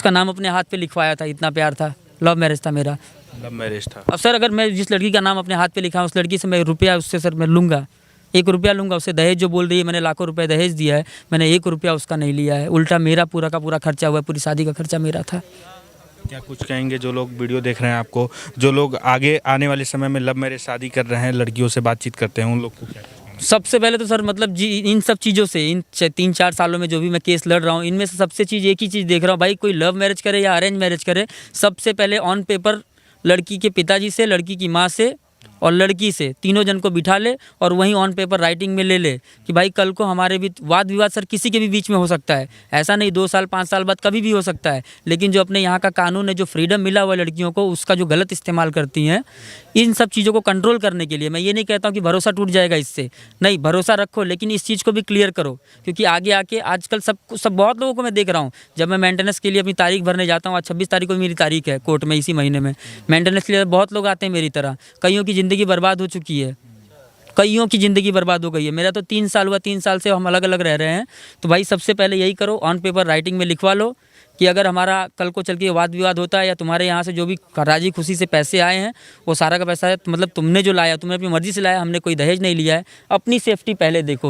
उसका नाम अपने हाथ पे लिखवाया था, इतना प्यार था, लव मैरिज था मेरा। लव मैरिज था। अब सर अगर मैं जिस लड़की का नाम अपने हाथ पे लिखा उस लड़की से मैं रुपया उससे सर मैं लूँगा, 1 रुपया लूँगा उससे? दहेज जो बोल रही है, मैंने लाखों रुपए दहेज दिया है, मैंने 1 रुपया उसका नहीं लिया है, उल्टा मेरा पूरा का पूरा खर्चा हुआ है, पूरी शादी का खर्चा मेरा था। क्या कुछ कहेंगे जो लोग वीडियो देख रहे हैं आपको, जो लोग आगे आने वाले समय में लव मैरिज शादी कर रहे हैं, लड़कियों से बातचीत करते हैं, उन लोग को क्या कहेंगे? सबसे पहले तो सर मतलब जी इन सब चीज़ों से इन 3-4 सालों में जो भी मैं केस लड़ रहा हूँ, इनमें से सबसे चीज़ एक ही चीज़ देख रहा हूँ, भाई कोई लव मैरिज करे या अरेंज मैरिज करे, सबसे पहले ऑन पेपर लड़की के पिताजी से, लड़की की माँ से और लड़की से, तीनों जन को बिठा ले और वहीं ऑन पेपर राइटिंग में ले ले कि भाई कल को हमारे भी वाद विवाद सर किसी के भी बीच में हो सकता है, ऐसा नहीं 2 साल 5 साल बाद कभी भी हो सकता है, लेकिन जो अपने यहाँ का कानून है, जो फ्रीडम मिला हुआ है लड़कियों को, उसका जो गलत इस्तेमाल करती हैं, इन सब चीज़ों को कंट्रोल करने के लिए मैं ये नहीं कहता हूँ कि भरोसा टूट जाएगा इससे, नहीं भरोसा रखो, लेकिन इस चीज़ को भी क्लियर करो, क्योंकि आगे आके आजकल सब बहुत लोगों को मैं देख रहा हूँ, जब मैं मेंटेनेंस के लिए अपनी तारीख भरने जाता हूँ, आज 26 तारीख को मेरी तारीख है कोर्ट में इसी महीने में, मेंटेनेंस के लिए बहुत लोग आते हैं मेरी तरह, कईयों की ज़िंदगी बर्बाद हो चुकी है, कईयों की ज़िंदगी बर्बाद हो गई है, मेरा तो 3 साल हुआ, 3 साल से हम अलग अलग रह रहे हैं। तो भाई सबसे पहले यही करो, ऑन पेपर राइटिंग में लिखवा लो कि अगर हमारा कल को चल के वाद विवाद होता है या तुम्हारे यहाँ से जो भी राजी खुशी से पैसे आए हैं वो सारा का पैसा है, मतलब तुमने जो लाया, तुमने अपनी मर्ज़ी से लाया, हमने कोई दहेज नहीं लिया है, अपनी सेफ्टी पहले देखो।